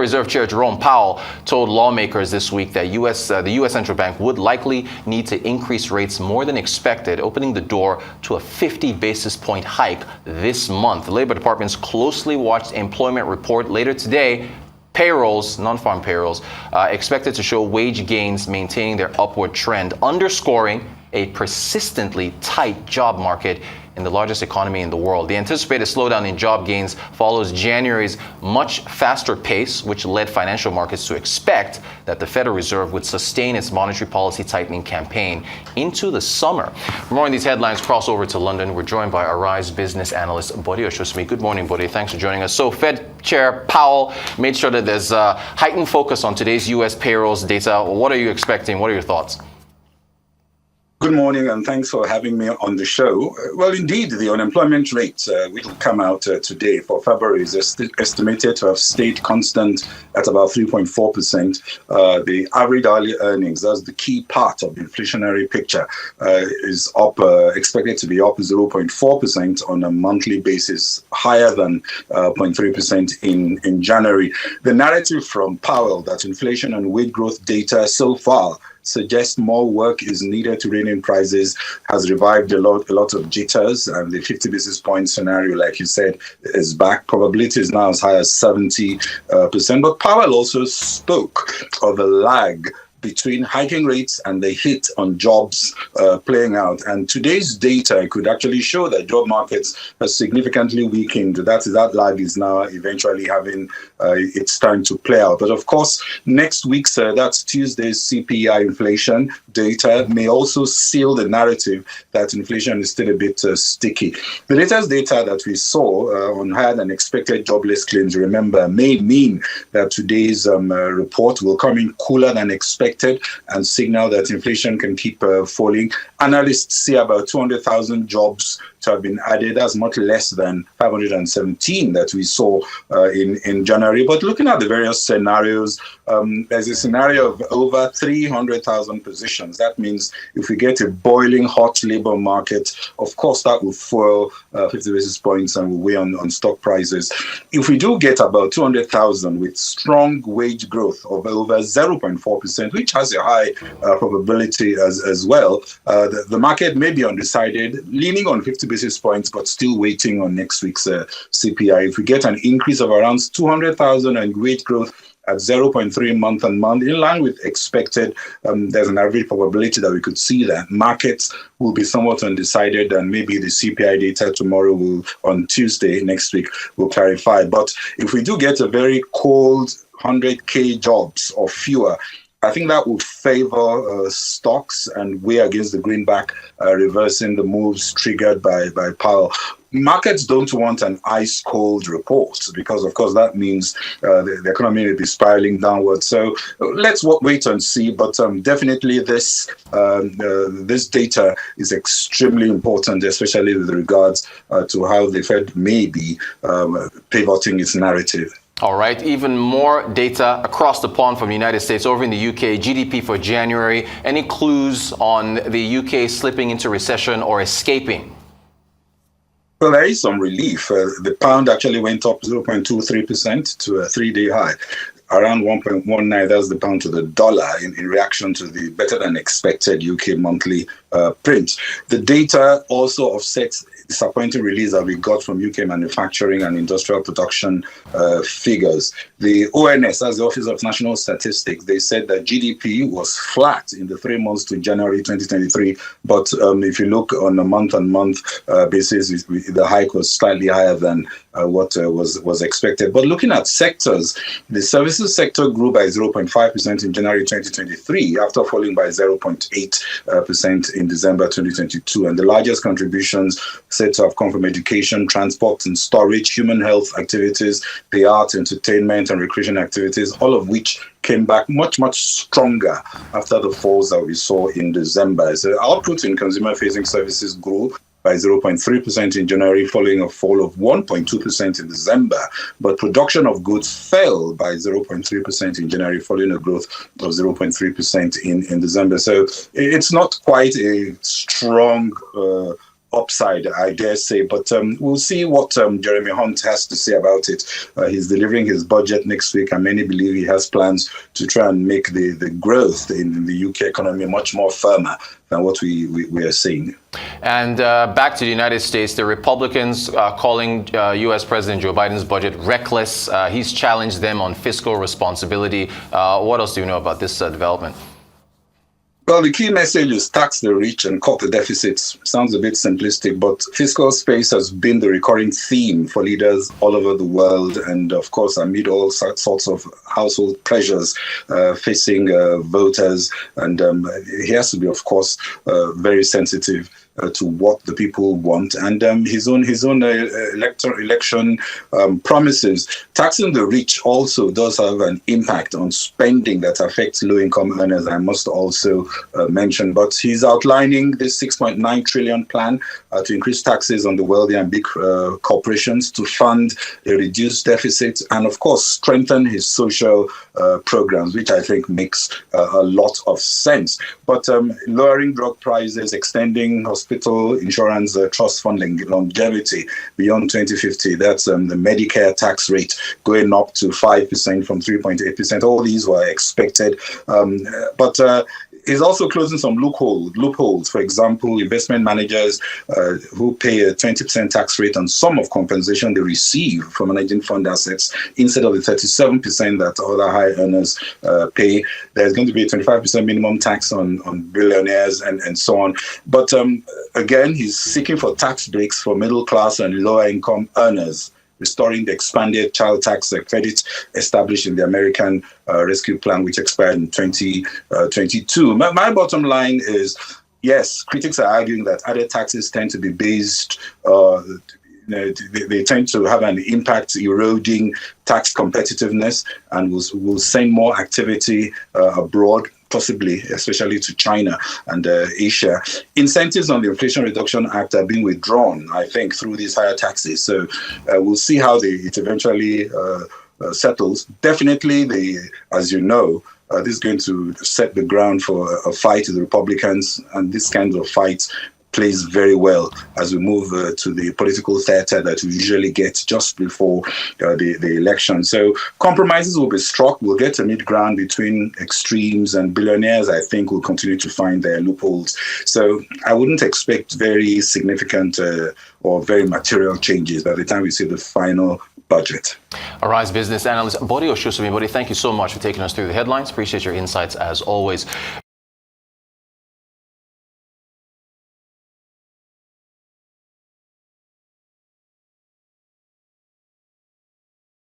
Reserve Chair Jerome Powell told lawmakers this week that the U.S. Central Bank would likely need to increase rates more than expected, opening the door to a 50 basis point hike this month. The Labor Department's closely watched employment report later today, payrolls, non-farm payrolls, expected to show wage gains maintaining their upward trend, underscoring a persistently tight job market in the largest economy in the world. The anticipated slowdown in job gains follows January's much faster pace, which led financial markets to expect that the Federal Reserve would sustain its monetary policy tightening campaign into the summer. For more on these headlines, cross over to London. We're joined by Arise business analyst Bode Oshosmi. Good morning, Bode. Thanks for joining us. So Fed Chair Powell made sure that there's a heightened focus on today's U.S. payrolls data. What are you expecting? What are your thoughts? Good morning, and thanks for having me on the show. Well, indeed, the unemployment rate, which will come out today for February, is estimated to have stayed constant at about 3.4%. The average hourly earnings, that's the key part of the inflationary picture, is up, expected to be up 0.4% on a monthly basis, higher than 0.3% in January. The narrative from Powell that inflation and wage growth data so far suggests more work is needed to rein in prices has revived a lot of jitters, and the 50 basis point scenario, like you said, is back. Probability is now as high as 70%. But Powell also spoke of a lag between hiking rates and the hit on jobs playing out. And today's data could actually show that job markets have significantly weakened. That lag is now eventually having its time to play out. But of course, next week's, that's Tuesday's CPI inflation data may also seal the narrative that inflation is still a bit sticky. The latest data that we saw on higher than expected jobless claims, remember, may mean that today's report will come in cooler than expected and signal that inflation can keep falling. Analysts see about 200,000 jobs to have been added. That's much less than 517 that we saw in January. But looking at the various scenarios, there's a scenario of over 300,000 positions. That means if we get a boiling hot labor market, of course, that will fuel 50 basis points and will weigh on stock prices. If we do get about 200,000 with strong wage growth of over 0.4%, which has a high probability as well, the market may be undecided, leaning on 50 basis points, but still waiting on next week's CPI. If we get an increase of around 200,000 and wage growth at 0.3 month on month, in line with expected, there's an average probability that we could see that markets will be somewhat undecided, and maybe the CPI data tomorrow on Tuesday next week will clarify. But if we do get a very cold 100K jobs or fewer, I think that would favor stocks and weigh against the greenback, reversing the moves triggered by Powell. Markets don't want an ice-cold report because, of course, that means the economy will be spiraling downwards. So let's wait and see. But definitely this data is extremely important, especially with regards to how the Fed may be pivoting its narrative. All right, even more data across the pond from the United States. Over in the UK, GDP for January. Any clues on the UK slipping into recession or escaping? Well, there is some relief. The pound actually went up 0.23% to a three-day high. Around 1.19, that's the pound to the dollar in reaction to the better than expected UK monthly print. The data also offsets disappointing release that we got from UK manufacturing and industrial production figures. The ONS, that's the Office of National Statistics, they said that GDP was flat in the 3 months to January 2023. But if you look on a month-on-month basis, the hike was slightly higher than what was expected. But looking at sectors, the services sector grew by 0.5% in January 2023 after falling by 0.8% in December 2022. And the largest contributions said to have come from education, transport and storage, human health activities, the arts, entertainment and recreation activities, all of which came back much stronger after the falls that we saw in December. So output in consumer-facing services grew by 0.3% in January, following a fall of 1.2% in December. But production of goods fell by 0.3% in January, following a growth of 0.3% in December. So it's not quite a strong upside, I dare say. But we'll see what Jeremy Hunt has to say about it. He's delivering his budget next week, and many believe he has plans to try and make the growth in the UK economy much more firmer than what we are seeing. And back to the United States, the Republicans calling U.S. President Joe Biden's budget reckless. He's challenged them on fiscal responsibility. What else do you know about this development? Well, the key message is tax the rich and cut the deficits. Sounds a bit simplistic, but fiscal space has been the recurring theme for leaders all over the world. And of course, amid all sorts of household pressures facing voters. And he has to be, of course, very sensitive to what the people want, and his own election promises. Taxing the rich also does have an impact on spending that affects low-income earners, I must also mention. But he's outlining this 6.9 trillion plan to increase taxes on the wealthy and big corporations to fund a reduced deficit and, of course, strengthen his social programs, which I think makes a lot of sense. But lowering drug prices, extending hospital insurance trust funding longevity beyond 2050, that's the Medicare tax rate going up to 5% from 3.8%. All these were expected. But is also closing some loopholes. For example, investment managers who pay a 20% tax rate on some of compensation they receive from managing fund assets instead of the 37% that other high earners pay. There's going to be a 25% minimum tax on billionaires and so on. But again, he's seeking for tax breaks for middle class and lower income earners, restoring the expanded child tax credit established in the American Rescue Plan, which expired in 2022. My bottom line is, yes, critics are arguing that added taxes tend to be based, they tend to have an impact eroding tax competitiveness and will send more activity abroad, possibly, especially to China and Asia. Incentives on the Inflation Reduction Act are being withdrawn, I think, through these higher taxes. So we'll see how it eventually settles. Definitely, as you know, this is going to set the ground for a fight with the Republicans, and this kind of fight plays very well as we move to the political theater that we usually get just before the election. So compromises will be struck. We'll get a mid-ground between extremes, and billionaires, I think, will continue to find their loopholes. So I wouldn't expect very significant or very material changes by the time we see the final budget. Arise business analyst Bode Oshusumi. Bode, thank you so much for taking us through the headlines. Appreciate your insights as always.